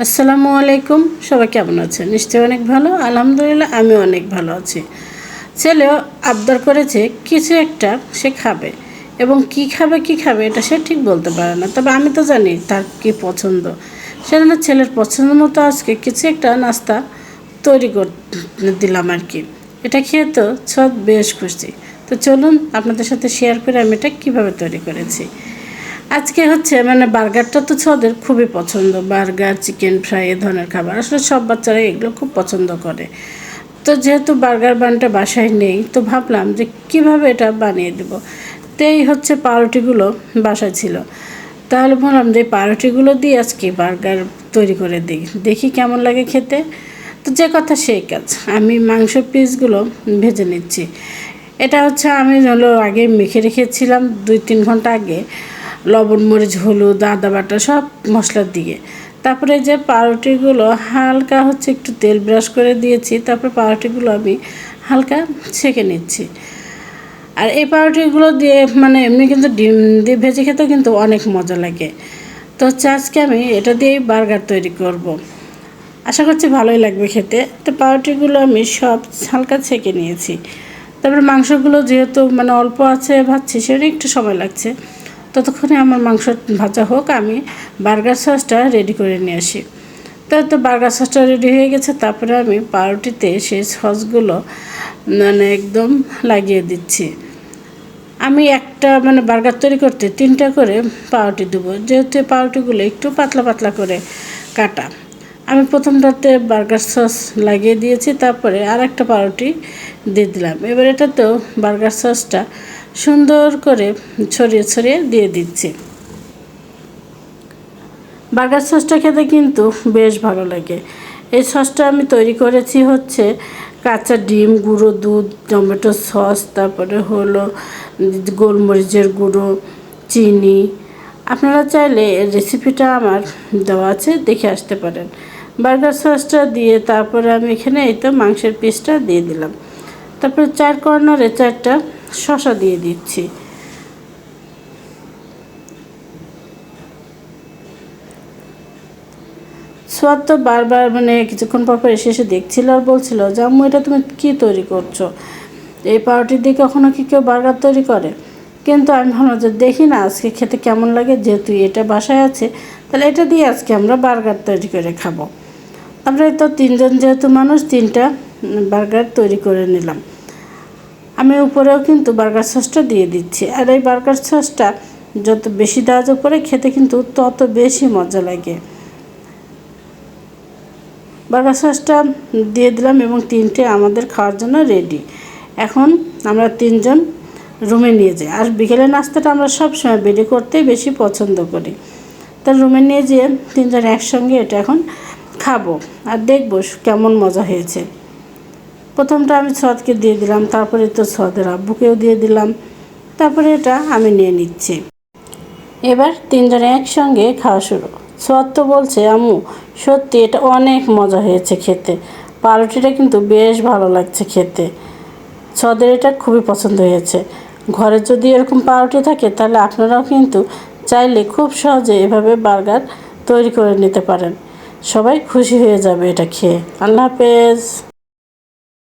আসসালামু আলাইকুম। সবাই কেমন আছেন? নিশ্চয়ই অনেক ভালো। আলহামদুলিল্লাহ আমিও অনেক ভালো আছি। ছেলেও আবদার করেছে কিছু একটা সে খাবে, এবং কি খাবে এটা সে ঠিক বলতে পারে না। তবে আমি তো জানি তার কি পছন্দ। সেজন্য ছেলের পছন্দ মতো আজকে কিছু একটা নাস্তা তৈরি করে দিলাম আর কি। এটা খেয়ে তো সব বেশ খুশি। তো চলুন আপনাদের সাথে শেয়ার করে আমি এটা কীভাবে তৈরি করেছি। আজকে হচ্ছে বার্গারটা তো ওদের খুবই পছন্দ। বার্গার, চিকেন ফ্রাই এ ধরনের খাবার আসলে সব বাচ্চারা এগুলো খুব পছন্দ করে। তো যেহেতু বার্গার বানটা বাসায় নেই, তো ভাবলাম যে কিভাবে এটা বানিয়ে দেবো। তো এই হচ্ছে পাউরুটিগুলো বাসায় ছিল। তাহলে ভাবলাম যে পাউরুটিগুলো দিয়ে আজকে বার্গার তৈরি করে দিই, দেখি কেমন লাগে খেতে। তো যে কথা সেই কাজ, আমি মাংস পিসগুলো ভেজে নিচ্ছি। এটা হচ্ছে আমি আগে মেখে রেখেছিলাম 2-3 ঘন্টা আগে, লবণ, মরিচ, হলুদ, আদা বাটা সব মশলা দিয়ে। তারপরে যে পাউরুটিগুলো হালকা হচ্ছে একটু তেল ব্রাশ করে দিয়েছি। তারপরে পাউরুটিগুলো আমি হালকা ছেঁকে নিচ্ছি। আর এই পাউরুটিগুলো দিয়ে এমনি কিন্তু ডিম দিয়ে ভেজে খেতেও কিন্তু অনেক মজা লাগে। তো হচ্ছে আজকে আমি এটা দিয়েই বার্গার তৈরি করব। আশা করছি ভালোই লাগবে খেতে। তো পাউরুটিগুলো আমি সব হালকা ছেঁকে নিয়েছি। তারপরে মাংসগুলো যেহেতু অল্প আছে ভাজছি, সেটা একটু সময় লাগছে। ততক্ষণে আমার মাংস ভাজা হোক, আমি বার্গার সসটা রেডি করে নিয়ে আসি। তো বার্গার সসটা রেডি হয়ে গেছে। তারপরে আমি পাউরুটিতে সেই সসগুলো একদম লাগিয়ে দিচ্ছি। আমি একটা বার্গার তৈরি করতে 3টা করে পাউরুটি দেবো, যেহেতু পাউরুটিগুলো একটু পাতলা পাতলা করে কাটা। আমি প্রথমটাতে বার্গার সস লাগিয়ে দিয়েছি, তারপরে আর একটা পাউরুটি দিয়ে দিলাম। এবার এটাতেও বার্গার সসটা সুন্দর করে ছড়িয়ে ছড়িয়ে দিয়ে দিচ্ছি। বার্গার সসটা খেতে কিন্তু বেশ ভালো লাগে। এই সসটা আমি তৈরি করেছি হচ্ছে কাঁচা ডিম, গুঁড়ো দুধ, টমেটো সস, তারপরে হলো গোলমরিচের গুঁড়ো, চিনি। আপনারা চাইলে রেসিপিটা আমার দেওয়া আছে, দেখে আসতে পারেন। বার্গার সসটা দিয়ে তারপরে আমি এখানে এই তো মাংসের পিসটা দিয়ে দিলাম। তারপরে 4 কর্নারে 4টা শসা দিয়ে দিচ্ছি। সোয়াদ তো বারবার কিছুক্ষণ পর এসে এসে দেখছিল আর বলছিল যে আম্মু এটা তুমি কী তৈরি করছো, এই পাউরুটি দিয়ে কখনো কি কেউ বার্গার তৈরি করে? কিন্তু আমি ভাবলাম যে দেখি না আজকে খেতে কেমন লাগে, যেহেতু এটা বাসায় আছে তাহলে এটা দিয়ে আজকে আমরা বার্গার তৈরি করে খাবো। আমরা তো 3জন যেহেতু মানুষ, 3টা বার্গার তৈরি করে নিলাম। আমি উপরেও কিন্তু বার্গার সসটা দিয়ে দিচ্ছি। আর এই বার্গার সসটা যত বেশি দেওয়া যায় উপরে, খেতে কিন্তু তত বেশি মজা লাগে। বার্গার সসটা দিয়ে দিলাম এবং 3টে আমাদের খাওয়ার জন্য রেডি। এখন আমরা 3জন রুমে নিয়ে যাই। আর বিকেলের নাস্তাটা আমরা সবসময় বেডে করতেই বেশি পছন্দ করি। তার রুমে নিয়ে যেয়ে 3জন একসঙ্গে এটা এখন খাবো আর দেখবো কেমন মজা হয়েছে। প্রথমটা আমি সদকে দিয়ে দিলাম, তারপরে তো সদের আব্বুকেও দিয়ে দিলাম। তারপরে এটা আমি নিয়ে নিচ্ছি। এবার 3জনে একসঙ্গে খাওয়া শুরু। সদ তো বলছে আম্মু সত্যি এটা অনেক মজা হয়েছে খেতে, পাউরুটিটা কিন্তু বেশ ভালো লাগছে খেতে। সদের এটা খুবই পছন্দ হয়েছে। ঘরে যদি এরকম পাউরুটি থাকে তাহলে আপনারাও কিন্তু চাইলে খুব সহজে এভাবে বার্গার তৈরি করে নিতে পারেন। সবাই খুশি হয়ে যাবে এটা খেয়ে। আল্লাহ হাফেজ।